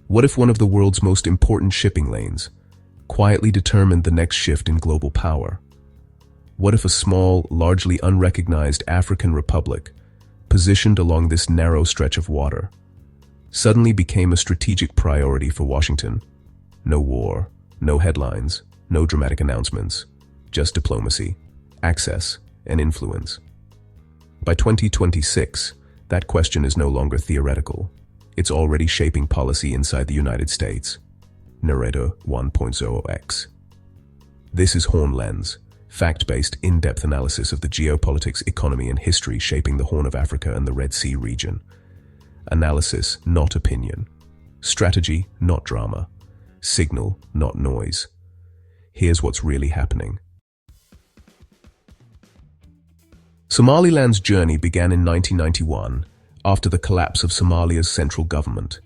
What if one of the world's most important shipping lanes quietly determined the next shift in global power? What if a small, largely unrecognized African republic, positioned along this narrow stretch of water, suddenly became a strategic priority for Washington? No war, no headlines, no dramatic announcements, just diplomacy, access, and influence. By 2026, that question is no longer theoretical. It's already shaping policy inside the United States. Narrator 1.0x. This is Horn Lens, fact-based, in-depth analysis of the geopolitics, economy, and history shaping the Horn of Africa and the Red Sea region. Analysis, not opinion. Strategy, not drama. Signal, not noise. Here's what's really happening. Somaliland's journey began in 1991, after the collapse of Somalia's central government.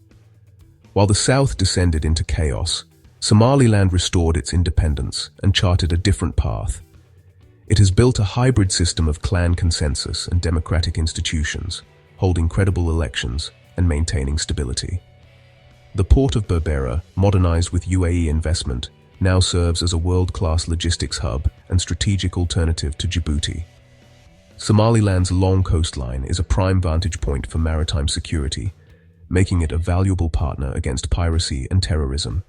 While the south descended into chaos, Somaliland restored its independence and charted a different path. It has built a hybrid system of clan consensus and democratic institutions, holding credible elections and maintaining stability. The port of Berbera, modernized with UAE investment, now serves as a world-class logistics hub and strategic alternative to Djibouti. Somaliland's long coastline is a prime vantage point for maritime security, making it a valuable partner against piracy and terrorism.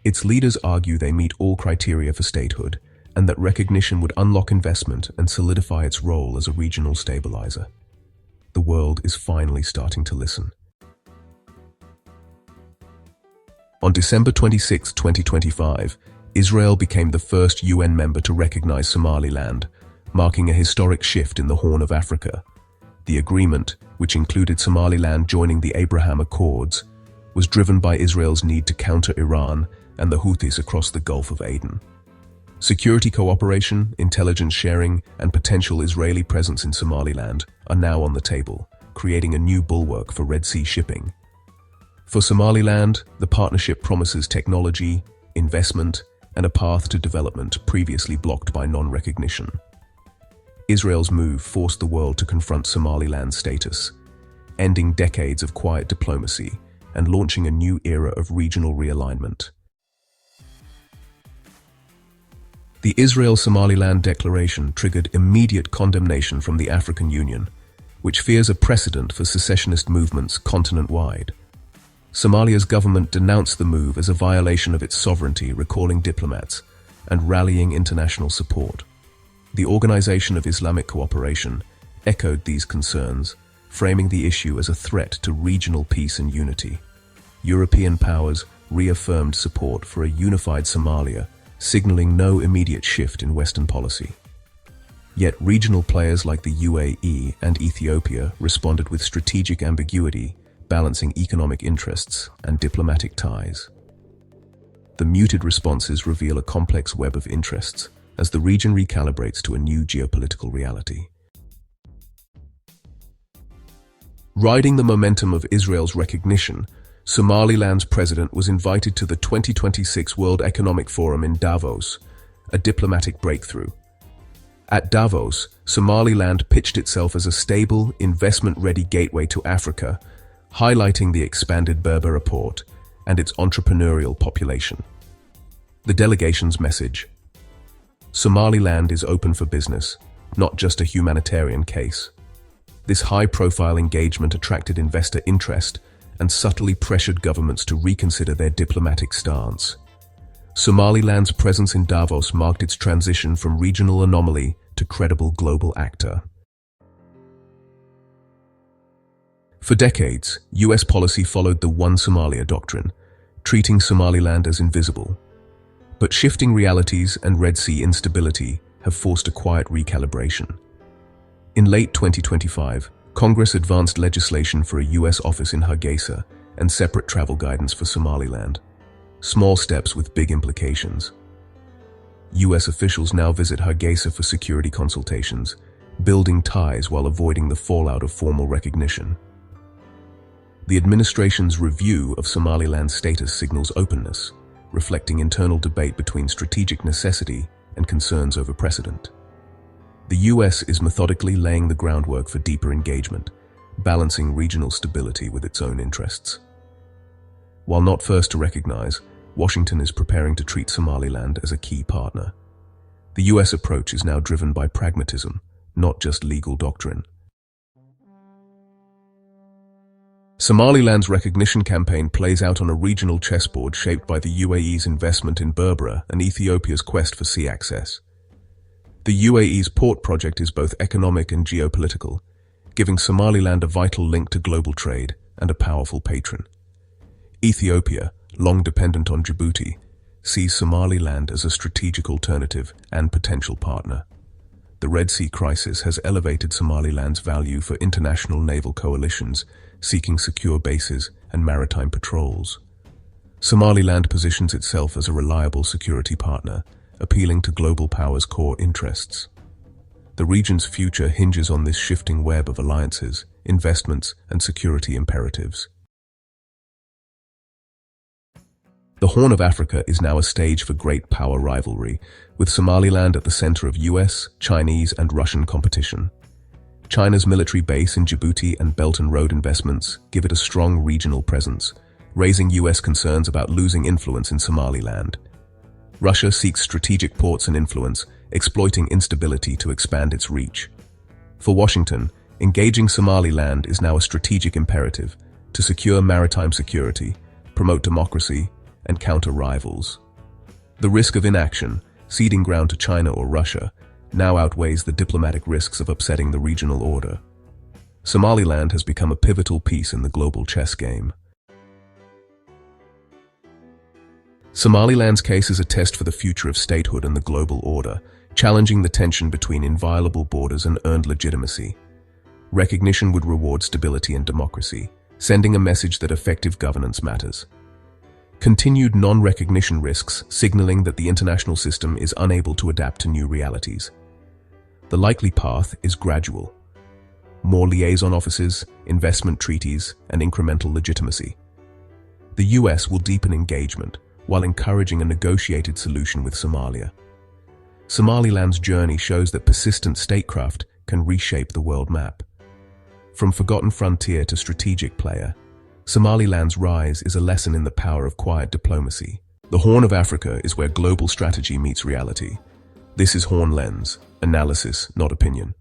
Its leaders argue they meet all criteria for statehood, and that recognition would unlock investment and solidify its role as a regional stabilizer. The world is finally starting to listen. On December 26, 2025, Israel became the first UN member to recognize Somaliland, marking a historic shift in the Horn of Africa. The agreement, which included Somaliland joining the Abraham Accords, was driven by Israel's need to counter Iran and the Houthis across the Gulf of Aden. Security cooperation, intelligence sharing, and potential Israeli presence in Somaliland are now on the table, creating a new bulwark for Red Sea shipping. For Somaliland, the partnership promises technology, investment, and a path to development previously blocked by non-recognition. Israel's move forced the world to confront Somaliland's status, ending decades of quiet diplomacy and launching a new era of regional realignment. The Israel-Somaliland Declaration triggered immediate condemnation from the African Union, which fears a precedent for secessionist movements continent-wide. Somalia's government denounced the move as a violation of its sovereignty, recalling diplomats and rallying international support. The Organization of Islamic Cooperation echoed these concerns, framing the issue as a threat to regional peace and unity. European powers reaffirmed support for a unified Somalia, signaling no immediate shift in Western policy. Yet regional players like the UAE and Ethiopia responded with strategic ambiguity, balancing economic interests and diplomatic ties. The muted responses reveal a complex web of interests as the region recalibrates to a new geopolitical reality. Riding the momentum of Israel's recognition, Somaliland's president was invited to the 2026 World Economic Forum in Davos, a diplomatic breakthrough. At Davos, Somaliland pitched itself as a stable, investment-ready gateway to Africa, highlighting the expanded Berbera Port and its entrepreneurial population. The delegation's message: Somaliland is open for business, not just a humanitarian case. This high-profile engagement attracted investor interest and subtly pressured governments to reconsider their diplomatic stance. Somaliland's presence in Davos marked its transition from regional anomaly to credible global actor. For decades, US policy followed the One Somalia doctrine, treating Somaliland as invisible. But shifting realities and Red Sea instability have forced a quiet recalibration. In late 2025, Congress advanced legislation for a US office in Hargeisa and separate travel guidance for Somaliland. Small steps with big implications. US officials now visit Hargeisa for security consultations, building ties while avoiding the fallout of formal recognition. The administration's review of Somaliland's status signals openness, reflecting internal debate between strategic necessity and concerns over precedent. The US is methodically laying the groundwork for deeper engagement, balancing regional stability with its own interests. While not first to recognize, Washington is preparing to treat Somaliland as a key partner. The US approach is now driven by pragmatism, not just legal doctrine. Somaliland's recognition campaign plays out on a regional chessboard shaped by the UAE's investment in Berbera and Ethiopia's quest for sea access. The UAE's port project is both economic and geopolitical, giving Somaliland a vital link to global trade and a powerful patron. Ethiopia, long dependent on Djibouti, sees Somaliland as a strategic alternative and potential partner. The Red Sea crisis has elevated Somaliland's value for international naval coalitions seeking secure bases and maritime patrols. Somaliland positions itself as a reliable security partner, appealing to global powers' core interests. The region's future hinges on this shifting web of alliances, investments, and security imperatives. The Horn of Africa is now a stage for great power rivalry, with Somaliland at the center of US, Chinese, and Russian competition. China's military base in Djibouti and Belt and Road investments give it a strong regional presence, raising US concerns about losing influence in Somaliland. Russia seeks strategic ports and influence, exploiting instability to expand its reach. For Washington, engaging Somaliland is now a strategic imperative to secure maritime security, promote democracy, and counter rivals. The risk of inaction, ceding ground to China or Russia, now outweighs the diplomatic risks of upsetting the regional order. Somaliland has become a pivotal piece in the global chess game. Somaliland's case is a test for the future of statehood and the global order, challenging the tension between inviolable borders and earned legitimacy. Recognition would reward stability and democracy, sending a message that effective governance matters. Continued non-recognition risks, signaling that the international system is unable to adapt to new realities. The likely path is gradual. More liaison offices, investment treaties, and incremental legitimacy. The US will deepen engagement while encouraging a negotiated solution with Somalia. Somaliland's journey shows that persistent statecraft can reshape the world map. From forgotten frontier to strategic player, Somaliland's rise is a lesson in the power of quiet diplomacy. The Horn of Africa is where global strategy meets reality. This is Horn Lens, analysis, not opinion.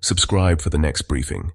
Subscribe for the next briefing.